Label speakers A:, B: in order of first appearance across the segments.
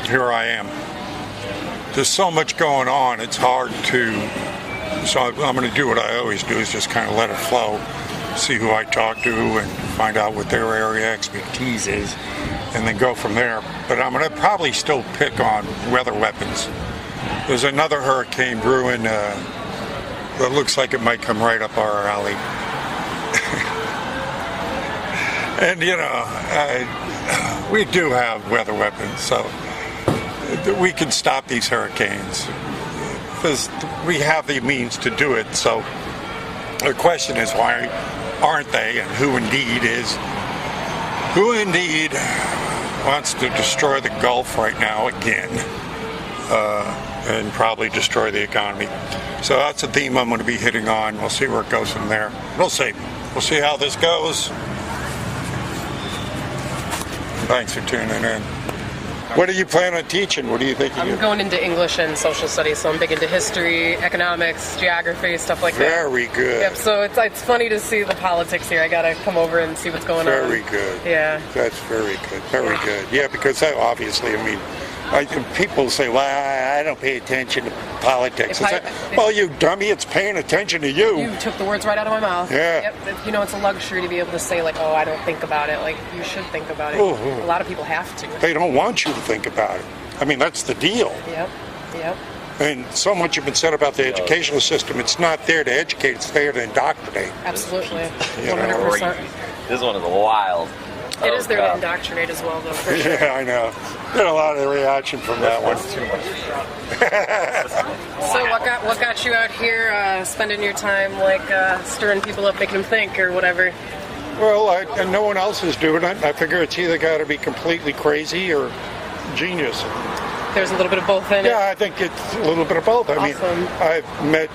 A: here I am. There's so much going on, it's hard to, so I'm going to do what I always do, is just kind of let it flow, see who I talk to and find out what their area expertise is, and then go from there. But I'm going to probably still pick on weather weapons. There's another hurricane brewing that looks like it might come right up our alley. And we do have weather weapons, so we can stop these hurricanes because we have the means to do it. So the question is, why aren't they, and who indeed wants to destroy the Gulf right now again, and probably destroy the economy. So that's a theme I'm going to be hitting on. We'll see where it goes from there. We'll see how this goes. Thanks for tuning in. What do you plan on teaching? What do you think?
B: I'm going into English and social studies, so I'm big into history, economics, geography, stuff like that.
A: Very good.
B: Yep, so it's funny to see the politics here. I got to come over and see what's going on.
A: Very good.
B: Yeah.
A: That's very good. Very good. Yeah, because that obviously, people say, well, I don't pay attention to politics. Well, you dummy, it's paying attention to you.
B: You took the words right out of my mouth.
A: Yeah.
B: Yep. It's a luxury to be able to say, I don't think about it. You should think about it.
A: Ooh.
B: A lot of people have to.
A: They don't want you to think about it. That's the deal.
B: Yep.
A: And so much has been said about the educational system. It's not there to educate, it's there to indoctrinate.
B: Absolutely. 100%.
C: This one is wild.
B: It is there to indoctrinate as well, though, for sure.
A: Yeah, I know. Got a lot of reaction from that one.
B: So what got you out here spending your time stirring people up, making them think or whatever?
A: Well, and no one else is doing it. I figure it's either got to be completely crazy or genius.
B: There's a little bit of both in it?
A: Yeah, I think it's a little bit of both.
B: Awesome.
A: I've met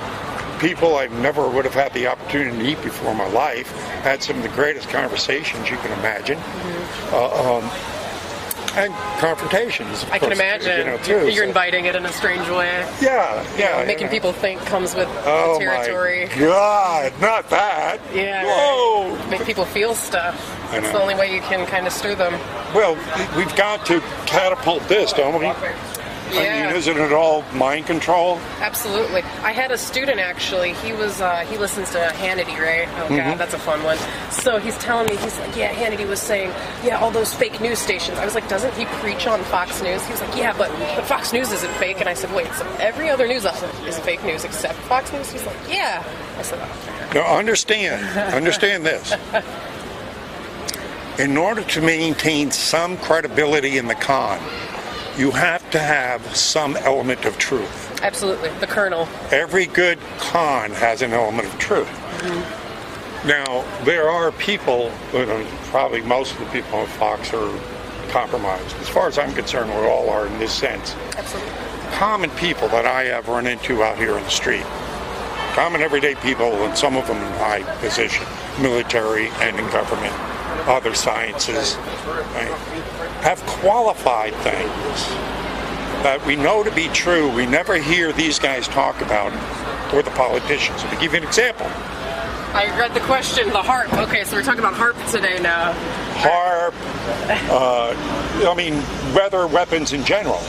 A: people I never would have had the opportunity to meet before in my life. Had some of the greatest conversations you can imagine. Mm-hmm. And confrontations, of
B: I
A: course,
B: can imagine.
A: Too,
B: You're inviting it in a strange way.
A: Yeah.
B: Making people think comes with the territory.
A: Oh my God, not that.
B: Yeah.
A: Whoa.
B: Right. Make people feel stuff. It's the only way you can kind of stir them.
A: Well, we've got to catapult this, don't we?
B: Yeah.
A: Isn't it all mind control?
B: Absolutely. I had a student actually. He listens to Hannity, right? Oh God, that's a fun one. So he's telling me, he's like, yeah, Hannity was saying, all those fake news stations. I was like, doesn't he preach on Fox News? He was like, yeah, but Fox News isn't fake. And I said, wait, so every other news outlet is fake news except Fox News? He's like, yeah. I said, oh.
A: Now understand this. In order to maintain some credibility in the con, you have to have some element of truth.
B: Absolutely, the kernel.
A: Every good con has an element of truth. Mm-hmm. Now, there are people, probably most of the people on Fox are compromised. As far as I'm concerned, we all are in this sense.
B: Absolutely.
A: Common people that I have run into out here in the street, common everyday people, and some of them in high position, military and in government, other sciences, right, have qualified things that we know to be true. We never hear these guys talk about it, or the politicians. To give you an example.
B: I read the question, the HARP. Okay, so we're talking about HARP today now.
A: HARP, weather weapons in general.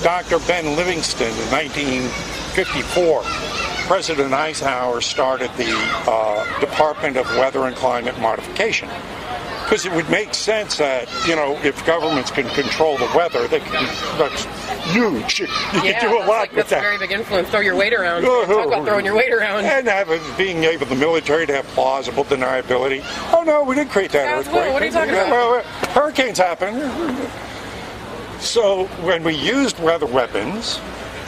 A: Dr. Ben Livingston in 1954, President Eisenhower started the Department of Weather and Climate Modification. Because it would make sense that, if governments can control the weather, that's huge. You can do a lot with that.
B: That's a very big influence. Throw your weight around. Talk about throwing your weight around.
A: And being able, the military, to have plausible deniability. Oh, no, we didn't create that earthquake.
B: What are you talking about?
A: Well, hurricanes happen. So when we used weather weapons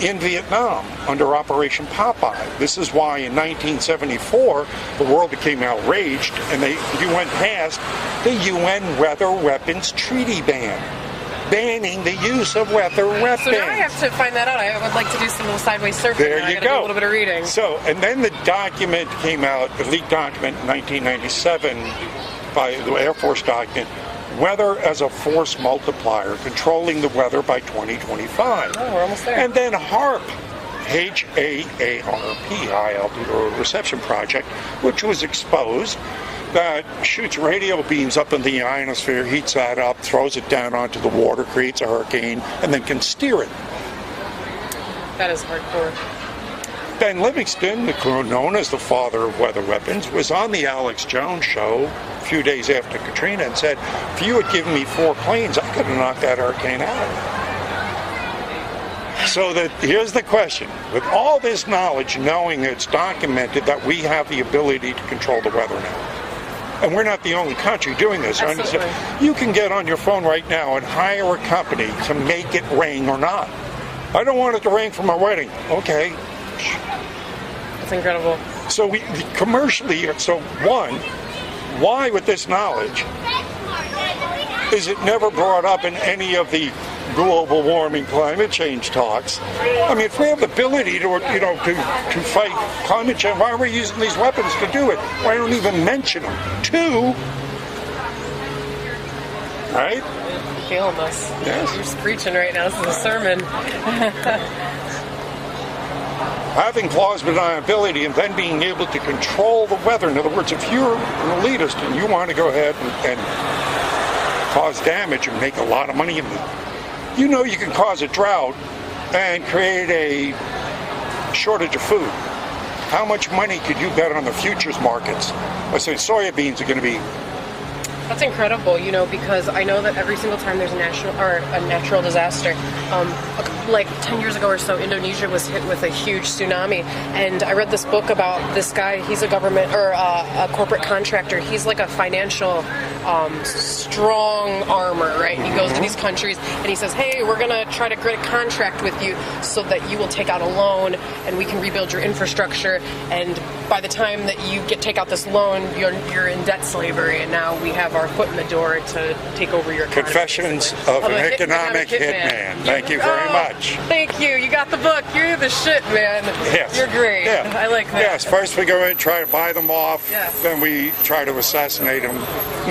A: in Vietnam under Operation Popeye. This is why in 1974 the world became outraged and the UN passed the UN Weather Weapons Treaty banning the use of weather weapons.
B: So now I have to find that out. I would like to do some little sideways surfing.
A: There you go.
B: Do a little bit of reading.
A: So, and then the document came out, the leaked document in 1997 by the Air Force document, Weather as a Force Multiplier, Controlling the Weather by 2025.
B: Oh, we're almost there.
A: And then HAARP, H-A-A-R-P, High Altitude Reception Project, which was exposed that shoots radio beams up in the ionosphere, heats that up, throws it down onto the water, creates a hurricane, and then can steer it.
B: That is hardcore.
A: Ben Livingston, known as the father of weather weapons, was on the Alex Jones show a few days after Katrina and said, if you had given me 4 planes, I could have knocked that hurricane out. So here's the question. With all this knowledge, knowing it's documented that we have the ability to control the weather now, and we're not the only country doing this.
B: Absolutely.
A: You can get on your phone right now and hire a company to make it rain or not. I don't want it to rain for my wedding. Okay.
B: That's incredible.
A: So commercially, one, why with this knowledge is it never brought up in any of the global warming, climate change talks? I mean, if we have the ability to fight climate change, why are we using these weapons to do it? Why don't we even mention them? 2, right?
B: Feeling this.
A: Yes.
B: You're just preaching right now. This is a sermon.
A: Having plausible deniability and then being able to control the weather. In other words, if you're an elitist and you want to go ahead and cause damage and make a lot of money, you know you can cause a drought and create a shortage of food. How much money could you bet on the futures markets? Let's say soybeans are going to be.
B: That's incredible, because I know that every single time there's a natural disaster, like 10 years ago or so, Indonesia was hit with a huge tsunami, and I read this book about this guy. He's a government or a corporate contractor. He's like a financial strong armor, right? He goes to these countries and he says, hey, we're going to try to get a contract with you so that you will take out a loan and we can rebuild your infrastructure, and by the time that you take out this loan, you're in debt slavery, and now we have our foot in the door to take over your economy.
A: Confessions of an Economic Hitman. Thank you very much.
B: Thank you. You got the book. You're the shit, man.
A: Yes.
B: You're great.
A: Yeah.
B: I like that.
A: Yes. First we go in, try to buy them off.
B: Yes.
A: Then we try to assassinate them.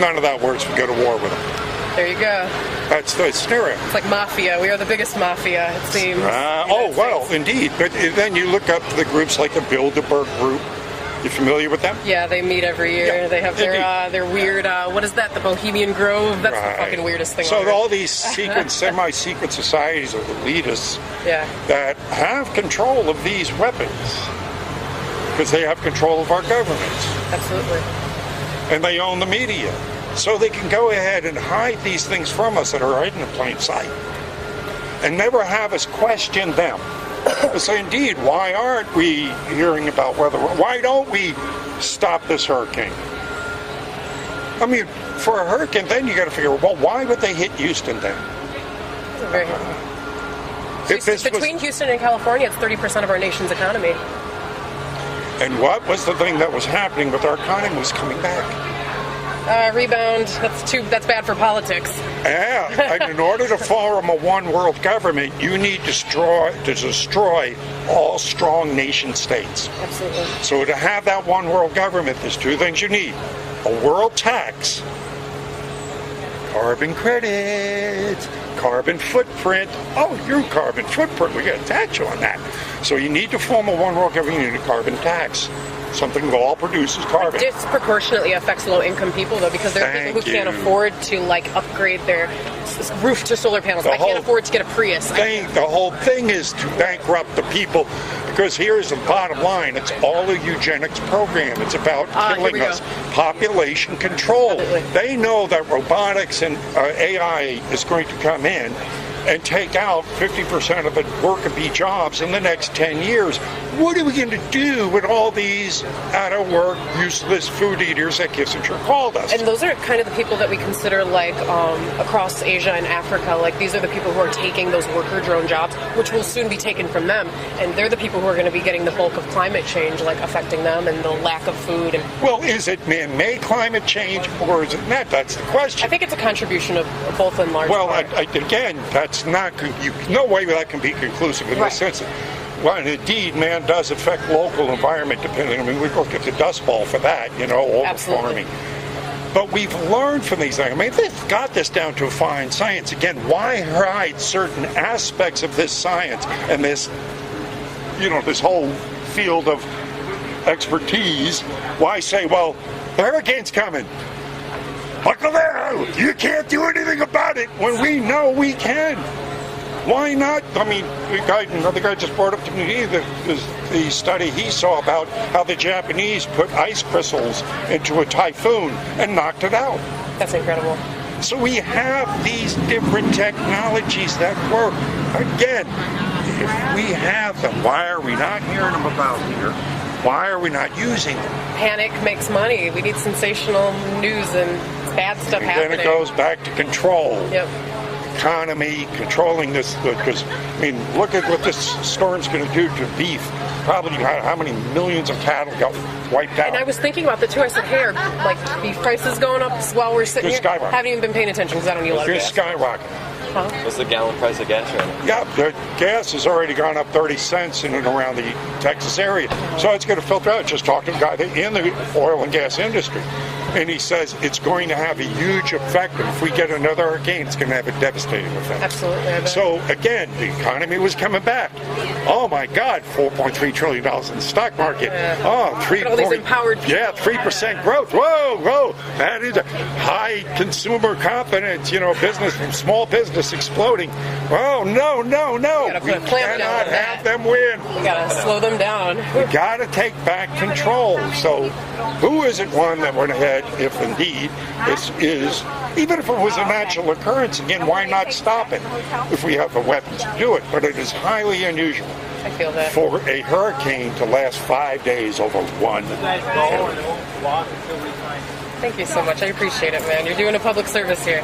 A: None of that works. We go to war with them.
B: There you go.
A: That's the scenario.
B: It's like mafia. We are the biggest mafia, it seems.
A: Indeed. But then you look up the groups like the Bilderberg Group. You familiar with them?
B: Yeah, they meet every year.
A: Yeah,
B: they have their weird, what is that, the Bohemian Grove? That's the fucking weirdest thing
A: So
B: ever.
A: all these semi-secret societies of elitists that have control of these weapons because they have control of our governments.
B: Absolutely.
A: And they own the media. So they can go ahead and hide these things from us that are right in plain sight and never have us question them. So indeed, why aren't we hearing about weather? Why don't we stop this hurricane? I mean, for a hurricane, then you got to figure, well, why would they hit Houston then?
B: Very Between Houston and California, it's 30% of our nation's economy.
A: And what was the thing that was happening with our economy was coming back?
B: Rebound. That's bad for politics.
A: Yeah, and in order to form a one world government, you need to destroy all strong nation states.
B: Absolutely.
A: So to have that one world government, there's 2 things you need. A world tax, carbon credits, carbon footprint. Oh, your carbon footprint, we got to tax you on that. So you need to form a one world government, you need a carbon tax. Something that all produces carbon.
B: It disproportionately affects low-income people, though, because there are people who can't afford to upgrade their roof to solar panels. I can't afford to get a Prius.
A: The whole thing is to bankrupt the people, because here's the bottom line: it's all a eugenics program. It's about killing us. Population control.
B: Absolutely.
A: They know that robotics and AI is going to come in and take out 50% of the worker-bee jobs in the next 10 years. What are we going to do with all these out-of-work, useless food eaters that Kissinger called us?
B: And those are kind of the people that we consider across Asia and Africa. These are the people who are taking those worker drone jobs, which will soon be taken from them. And they're the people who are going to be getting the bulk of climate change, affecting them and the lack of food.
A: Well, is it man-made climate change or is it not? That's the question.
B: I think it's a contribution of both in large part.
A: Again, that's not, no way that can be conclusive in the sense that, well, indeed, man does affect local environment depending. I mean, we look at the Dust Bowl for that, overfarming. But we've learned from these things. I mean, they've got this down to a fine science. Again, why hide certain aspects of this science and this, this whole field of expertise? Why say, well, The hurricane's coming. Buckle down. You can't do anything about it when we know we can. Why not? I mean, another guy just brought up to me the study he saw about how the Japanese put ice crystals into a typhoon and knocked it out.
B: That's incredible.
A: So we have these different technologies that work. Again, if we have them, why are we not hearing them about here? Why are we not using them?
B: Panic makes money. We need sensational news and bad stuff happening.
A: Then it goes back to control.
B: Yep.
A: Economy, controlling this, because, I mean, look at what this storm's going to do to beef. Probably how many millions of cattle got wiped out.
B: And I was thinking about that too. I said, hey, are like beef prices going up while we're sitting here?
A: Skyrocketing.
B: Haven't even been paying attention because I don't need a lot of gas.
A: Skyrocketing.
B: Huh?
C: What's the gallon price of gas right now?
A: Yeah, the gas has already gone up 30 cents in and around the Texas area. So it's going to filter out. Just talking to a guy in the oil and gas industry. And he says it's going to have a huge effect. And if we get another hurricane, it's going to have a devastating effect.
B: Absolutely.
A: So again, the economy was coming back. Oh my God, $4.3 trillion in the stock market. Oh, 3% growth. Whoa. That is a high consumer confidence, business, small business exploding. Oh, no. We cannot have them win.
B: We got to slow them down.
A: We got to take back control. So who isn't one that went ahead, if indeed this is, even if it was a natural occurrence, again, why not stop it if we have the weapons to do it? But it is highly unusual.
B: I feel that.
A: For a hurricane to last 5 days over one area.
B: Thank you so much. I appreciate it, man. You're doing a public service here.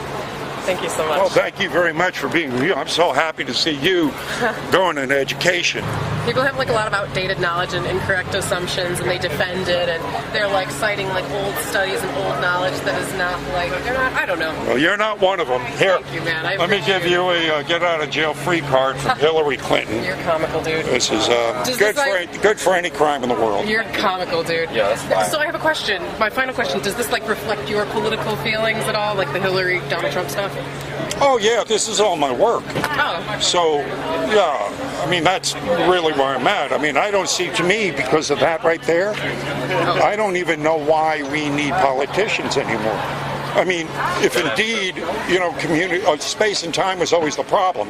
B: Thank you so much.
A: Well, thank you very much for being here. I'm so happy to see you going into education.
B: People have like a lot of outdated knowledge and incorrect assumptions, and they defend it, and they're like citing like old studies and old knowledge that is not like, they're not, I don't know.
A: Well, you're not one of them. Here,
B: thank you, man.
A: let me give you a get out of jail free card from Hillary Clinton.
B: You're comical, dude.
A: This is good for any crime in the world.
B: You're comical, dude.
C: Yeah, that's fine.
B: So I have a question. My final question: does this like reflect your political feelings at all, like the Hillary, Donald Trump stuff?
A: Oh yeah, this is all my work.
B: Oh.
A: So yeah, I mean that's really where I'm at. I mean I don't see, to me, because of that right there, I don't even know why we need politicians anymore. I mean, if indeed, community, space and time was always the problem.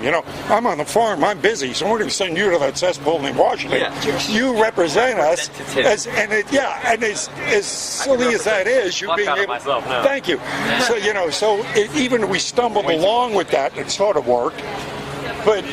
A: I'm on the farm, I'm busy, so we're going to send you to that cesspool in Washington. Yeah. You represent us, as silly as that is, you being able. Thank you. So even we stumbled along with that, it sort of worked. But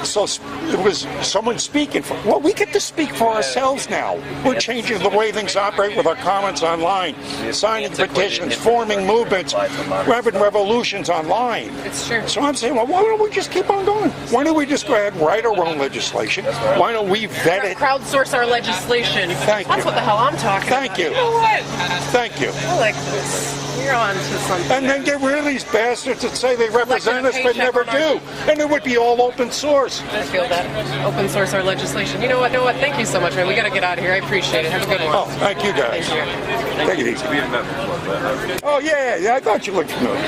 A: so it was someone speaking for. Well, we get to speak for ourselves now. We're changing the way things operate with our comments online, signing petitions, forming movements, having revolutions online.
B: It's true.
A: So I'm saying, well, why don't we just keep on going? Why don't we just go ahead and write our own legislation? Why don't we vet it?
B: Crowdsource our legislation.
A: Thank you.
B: That's what the hell I'm talking about.
A: Thank you.
B: You know what?
A: Thank you.
B: I like this. You're on to something.
A: And then get rid of these bastards that say they represent us but never do. And it would be all open source.
B: I feel that. Open source our legislation. You know what? Thank you so much, man. We got to get out of here. I appreciate it. Have a good one.
A: Oh, thank you guys.
B: Thank you.
A: Take it easy. Oh, yeah. I thought you looked familiar.